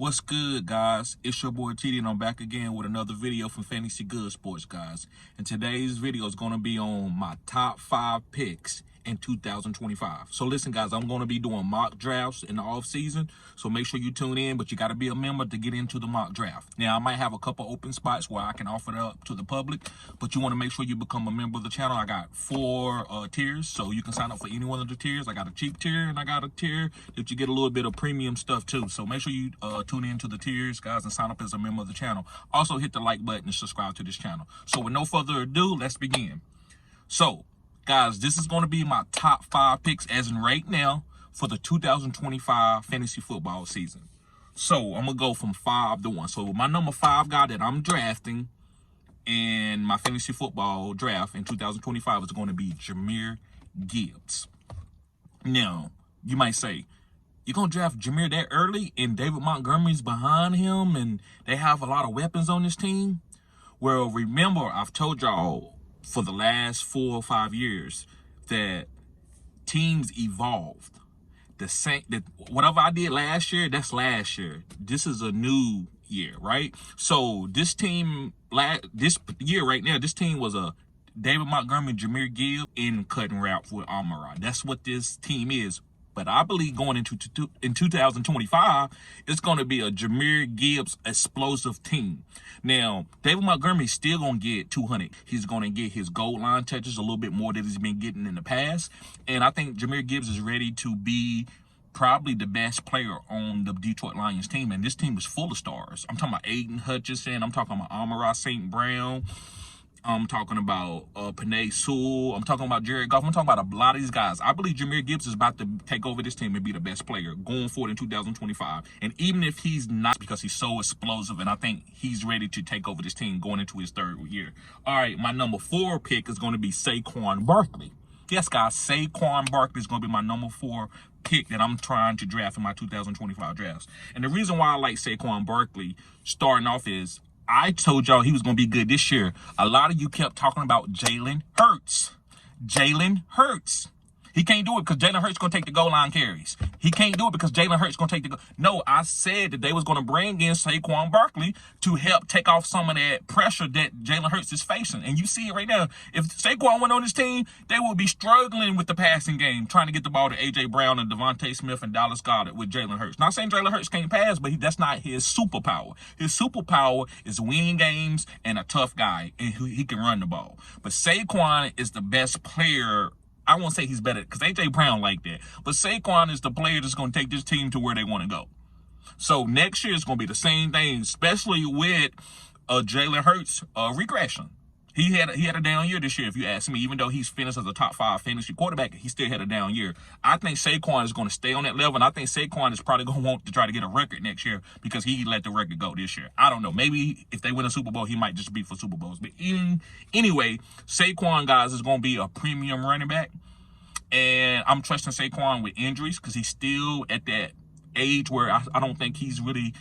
What's good, guys? It's your boy TD, and I'm back again with another video from Fantasy Good Sports, guys. And today's video is going to be on my top 5 picks in 2025. So listen, guys, I'm going to be doing mock drafts in the off season, so make sure you tune in, but you got to be a member to get into the mock draft. Now, I might have a couple open spots where I can offer it up to the public, but you want to make sure you become a member of the channel. I got 4 tiers, so you can sign up for any one of the tiers. I got a cheap tier, and I got a tier that you get a little bit of premium stuff too. So make sure you tune in to the tiers, guys, and sign up as a member of the channel. Also, hit the like button and subscribe to this channel. So with no further ado, let's begin. So, guys, this is going to be my top 5 picks as in right now for the 2025 fantasy football season. So I'm going to go from 5 to 1. So my number 5 guy that I'm drafting in my fantasy football draft in 2025 is going to be Jahmyr Gibbs. Now, you might say, you're going to draft Jahmyr that early and David Montgomery's behind him and they have a lot of weapons on this team? Well, remember, I've told y'all for the last 4 or 5 years that teams evolved. Whatever I did last year, that's last year. This is a new year, right? So this team, this year right now, this team was a David Montgomery, Jahmyr Gibbs in cutting route with Amara. That's what this team is. But I believe going into 2025, it's going to be a Jahmyr Gibbs explosive team. Now, David Montgomery's still going to get 200. He's going to get his goal line touches a little bit more than he's been getting in the past. And I think Jahmyr Gibbs is ready to be probably the best player on the Detroit Lions team. And this team is full of stars. I'm talking about Aiden Hutchinson. I'm talking about Amara St. Brown. I'm talking about Penei Sewell. I'm talking about Jared Goff. I'm talking about a lot of these guys. I believe Jahmyr Gibbs is about to take over this team and be the best player going forward in 2025. And even if he's not, because he's so explosive, and I think he's ready to take over this team going into his 3rd year. All right, my number 4 pick is going to be Saquon Barkley. Yes, guys, Saquon Barkley is going to be my number 4 pick that I'm trying to draft in my 2025 drafts. And the reason why I like Saquon Barkley starting off is I told y'all he was going to be good this year. A lot of you kept talking about Jalen Hurts. Jalen Hurts. He can't do it because Jalen Hurts going to take the goal line carries. He can't do it because Jalen Hurts going to take the goal. No, I said that they was going to bring in Saquon Barkley to help take off some of that pressure that Jalen Hurts is facing. And you see it right now. If Saquon went on his team, they would be struggling with the passing game, trying to get the ball to A.J. Brown and Devontae Smith and Dallas Goedert with Jalen Hurts. Not saying Jalen Hurts can't pass, but that's not his superpower. His superpower is winning games and a tough guy, and he can run the ball. But Saquon is the best player. I won't say he's better because A.J. Brown like that. But Saquon is the player that's going to take this team to where they want to go. So next year is going to be the same thing, especially with Jalen Hurts regression. He had a down year this year, if you ask me. Even though he's finished as a top 5 fantasy quarterback, he still had a down year. I think Saquon is going to stay on that level, and I think Saquon is probably going to want to try to get a record next year because he let the record go this year. I don't know. Maybe if they win a Super Bowl, he might just be for Super Bowls. But anyway, Saquon, guys, is going to be a premium running back. And I'm trusting Saquon with injuries because he's still at that age where I don't think he's really,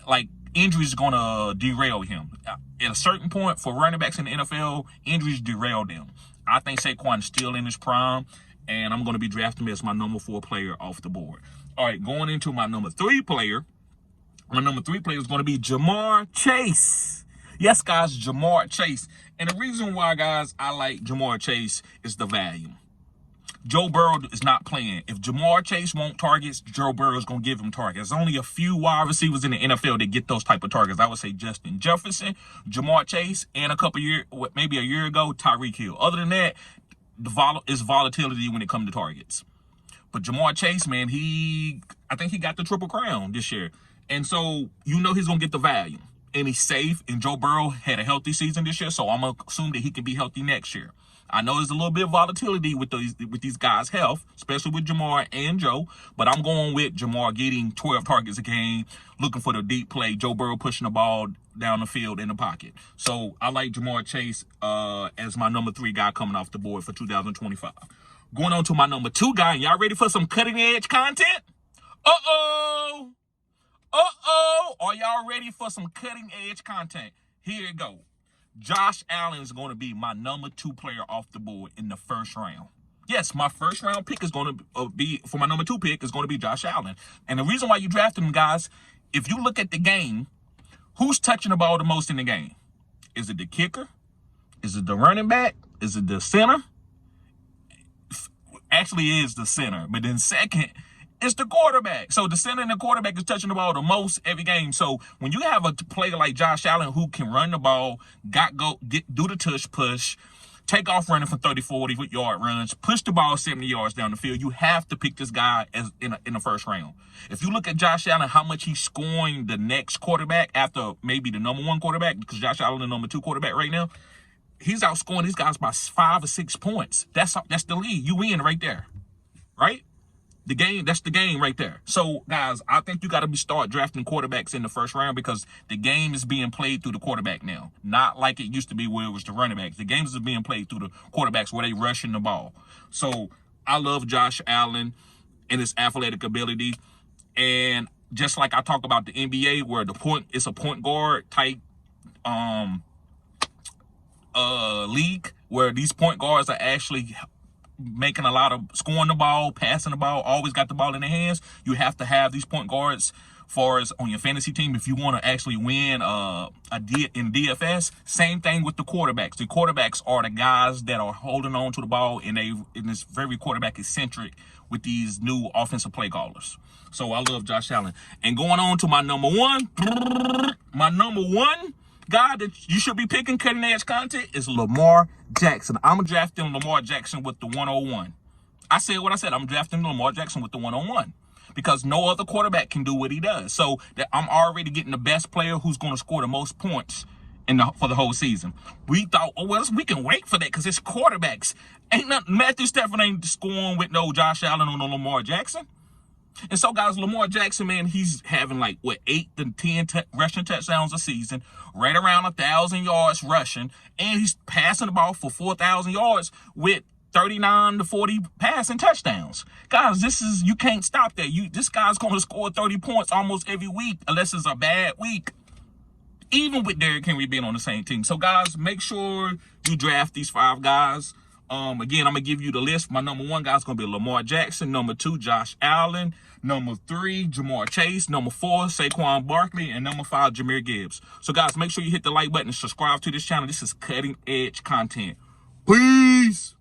like injuries are going to derail him. At a certain point for running backs in the NFL, injuries derail them. I think Saquon is still in his prime, and I'm going to be drafting him as my number 4 player off the board. All right, going into my number 3 player. My number 3 player is going to be Ja'Marr Chase. Yes, guys, Ja'Marr Chase. And the reason why, guys, I like Ja'Marr Chase is the value. Joe Burrow is not playing. If Ja'Marr Chase won't targets, Joe Burrow is going to give him targets. There's only a few wide receivers in the NFL that get those type of targets. I would say Justin Jefferson, Ja'Marr Chase, and maybe a year ago, Tyreek Hill. Other than that, it's volatility when it comes to targets. But Ja'Marr Chase, man, I think he got the Triple Crown this year. And so, he's going to get the value. And he's safe, and Joe Burrow had a healthy season this year, so I'm going to assume that he can be healthy next year. I know there's a little bit of volatility with these guys' health, especially with Ja'Marr and Joe, but I'm going with Ja'Marr getting 12 targets a game, looking for the deep play, Joe Burrow pushing the ball down the field in the pocket. So I like Ja'Marr Chase as my number 3 guy coming off the board for 2025. Going on to my number 2 guy, and y'all ready for some cutting-edge content? Uh-oh! Are y'all ready for some cutting-edge content? Here it go. Josh Allen is going to be my number 2 player off the board in the 1st round. Yes, my first round pick is going to be, for my number 2 pick, is going to be Josh Allen. And the reason why you drafted him, guys, if you look at the game, who's touching the ball the most in the game? Is it the kicker? Is it the running back? Is it the center? Actually is the center. But then second, it's the quarterback. So the center and the quarterback is touching the ball the most every game. So when you have a player like Josh Allen who can run the ball, do the tush push, take off running for 30, 40 yard runs, push the ball 70 yards down the field, you have to pick this guy as in the first round. If you look at Josh Allen, how much he's scoring the next quarterback after maybe the number 1 quarterback, because Josh Allen is the number 2 quarterback right now, he's outscoring these guys by 5 or 6 points. That's the lead. You win right there, right? The game, that's the game right there. So, guys, I think you got to start drafting quarterbacks in the first round because the game is being played through the quarterback now. Not like it used to be where it was the running backs. The games is being played through the quarterbacks where they rushing the ball. So, I love Josh Allen and his athletic ability. And just like I talk about the NBA where it's a point guard type league where these point guards are actually making a lot of scoring the ball, passing the ball, always got the ball in their hands. You have to have these point guards far as on your fantasy team if you want to actually win in DFS. Same thing with the quarterbacks. The quarterbacks are the guys that are holding on to the ball, and it's very quarterback eccentric with these new offensive play callers. So I love Josh Allen. And going on to my number 1, guy that you should be picking cutting edge content is Lamar Jackson. I'm drafting Lamar Jackson with the 101. I said what I said. I'm drafting Lamar Jackson with the 101 because no other quarterback can do what he does. So that I'm already getting the best player who's going to score the most points for the whole season. We thought, oh, well, we can wait for that because it's quarterbacks. Ain't nothing. Matthew Stafford ain't scoring with no Josh Allen or no Lamar Jackson. And so, guys, Lamar Jackson, man, he's having 8 to 10 rushing touchdowns a season, right around 1,000 yards rushing, and he's passing the ball for 4,000 yards with 39 to 40 passing touchdowns. Guys, you can't stop that. This guy's going to score 30 points almost every week unless it's a bad week, even with Derrick Henry being on the same team. So, guys, make sure you draft these 5 guys. Again, I'm going to give you the list. My number 1 guy is going to be Lamar Jackson. Number 2, Josh Allen. Number 3, Jamar Chase. Number 4, Saquon Barkley. And number 5, Jahmyr Gibbs. So, guys, make sure you hit the like button and subscribe to this channel. This is cutting edge content. Peace.